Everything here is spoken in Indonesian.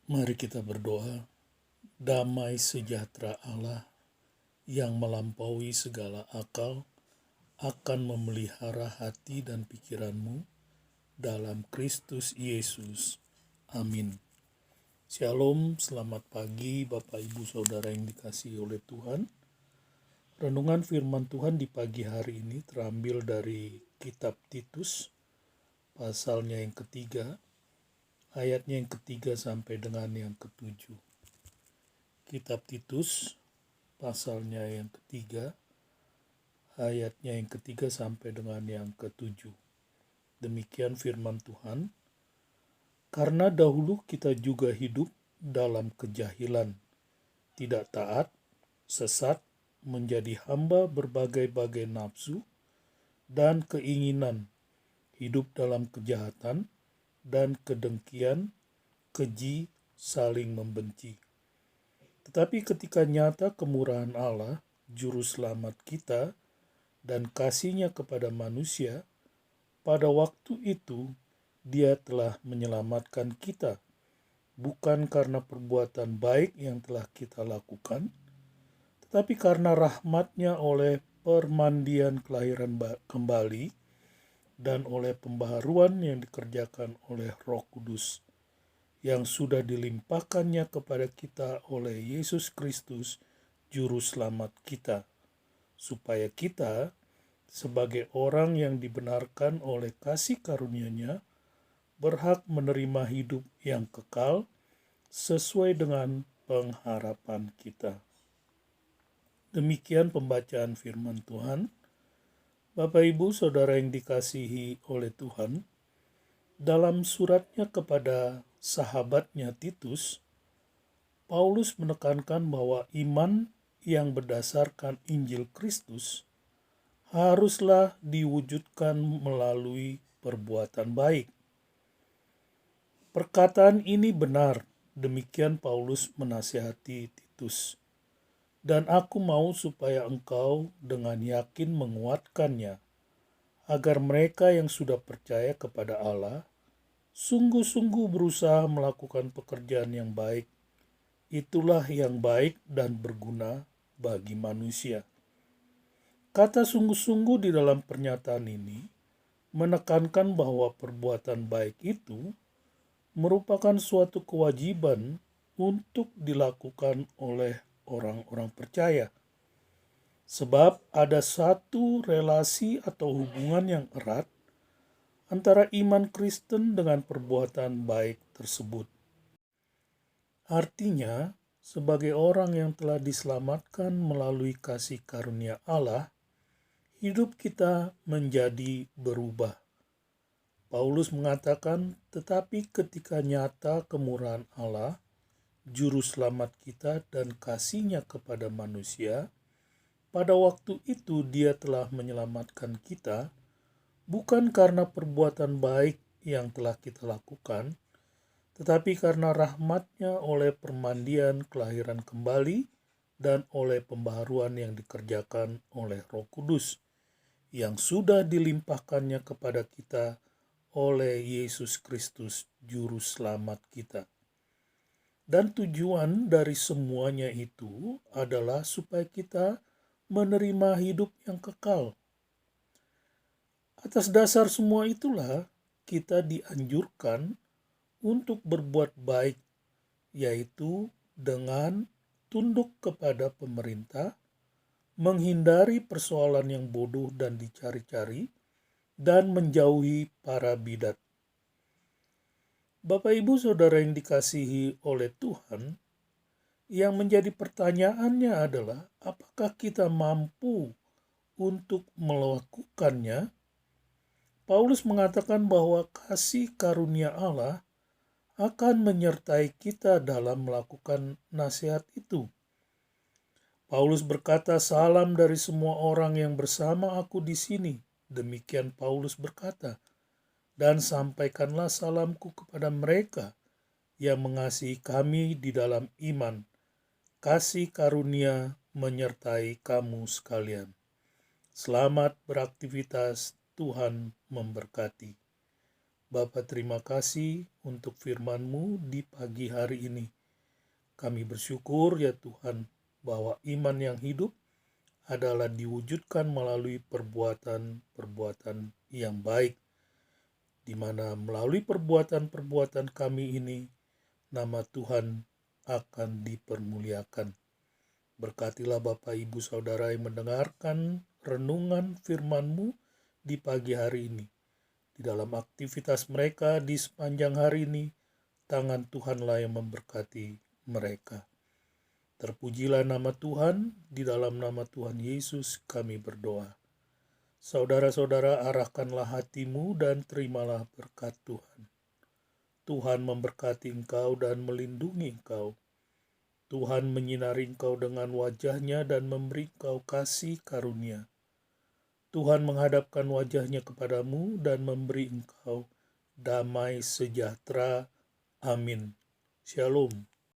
Mari kita berdoa. Damai sejahtera Allah yang melampaui segala akal akan memelihara hati dan pikiranmu dalam Kristus Yesus. Amin. Shalom, selamat pagi Bapak Ibu Saudara yang dikasihi oleh Tuhan. Renungan firman Tuhan di pagi hari ini terambil dari kitab Titus, pasalnya yang ketiga, ayatnya yang ketiga sampai dengan yang ketujuh. Kitab Titus, pasalnya yang ketiga, ayatnya yang ketiga sampai dengan yang ketujuh. Demikian firman Tuhan. Karena dahulu kita juga hidup dalam kejahilan, tidak taat, sesat, menjadi hamba berbagai-bagai nafsu dan keinginan, hidup dalam kejahatan dan kedengkian, keji, saling membenci. Tetapi ketika nyata kemurahan Allah, Juru Selamat kita, dan kasih-Nya kepada manusia, pada waktu itu Dia telah menyelamatkan kita, bukan karena perbuatan baik yang telah kita lakukan, tetapi karena rahmat-Nya oleh permandian kelahiran kembali dan oleh pembaharuan yang dikerjakan oleh Roh Kudus, yang sudah dilimpahkannya kepada kita oleh Yesus Kristus, Juru Selamat kita, supaya kita, sebagai orang yang dibenarkan oleh kasih karunia-Nya, berhak menerima hidup yang kekal sesuai dengan pengharapan kita. Demikian pembacaan firman Tuhan. Bapak Ibu Saudara yang dikasihi oleh Tuhan, dalam suratnya kepada sahabatnya Titus, Paulus menekankan bahwa iman yang berdasarkan Injil Kristus haruslah diwujudkan melalui perbuatan baik. Perkataan ini benar, demikian Paulus menasihati Titus. Dan aku mau supaya engkau dengan yakin menguatkannya, agar mereka yang sudah percaya kepada Allah sungguh-sungguh berusaha melakukan pekerjaan yang baik. Itulah yang baik dan berguna bagi manusia. Kata sungguh-sungguh di dalam pernyataan ini menekankan bahwa perbuatan baik itu merupakan suatu kewajiban untuk dilakukan oleh orang-orang percaya. Sebab ada satu relasi atau hubungan yang erat antara iman Kristen dengan perbuatan baik tersebut. Artinya, sebagai orang yang telah diselamatkan melalui kasih karunia Allah, hidup kita menjadi berubah. Paulus mengatakan, tetapi ketika nyata kemurahan Allah, Juru Selamat kita dan kasih-Nya kepada manusia, pada waktu itu Dia telah menyelamatkan kita, bukan karena perbuatan baik yang telah kita lakukan, tetapi karena rahmat-Nya oleh permandian kelahiran kembali dan oleh pembaharuan yang dikerjakan oleh Roh Kudus, yang sudah dilimpahkannya kepada kita oleh Yesus Kristus, Juru Selamat kita. Dan tujuan dari semuanya itu adalah supaya kita menerima hidup yang kekal. Atas dasar semua itulah kita dianjurkan untuk berbuat baik, yaitu dengan tunduk kepada pemerintah, menghindari persoalan yang bodoh dan dicari-cari, dan menjauhi para bidat. Bapak Ibu Saudara yang dikasihi oleh Tuhan, yang menjadi pertanyaannya adalah apakah kita mampu untuk melakukannya? Paulus mengatakan bahwa kasih karunia Allah akan menyertai kita dalam melakukan nasihat itu. Paulus berkata, "Salam dari semua orang yang bersama aku di sini." Demikian Paulus berkata, "Dan sampaikanlah salamku kepada mereka yang mengasihi kami di dalam iman. Kasih karunia menyertai kamu sekalian. Selamat beraktivitas, Tuhan memberkati." Bapa, terima kasih untuk firman-Mu di pagi hari ini. Kami bersyukur ya Tuhan bahwa iman yang hidup adalah diwujudkan melalui perbuatan-perbuatan yang baik, di mana melalui perbuatan-perbuatan kami ini nama Tuhan akan dipermuliakan. Berkatilah Bapak Ibu Saudara yang mendengarkan renungan firman-Mu di pagi hari ini. Di dalam aktivitas mereka di sepanjang hari ini, tangan Tuhanlah yang memberkati mereka. Terpujilah nama Tuhan, di dalam nama Tuhan Yesus kami berdoa. Saudara-saudara, arahkanlah hatimu dan terimalah berkat Tuhan. Tuhan memberkati engkau dan melindungi engkau. Tuhan menyinari engkau dengan wajah-Nya dan memberi engkau kasih karunia. Tuhan menghadapkan wajah-Nya kepadamu dan memberi engkau damai sejahtera. Amin. Shalom.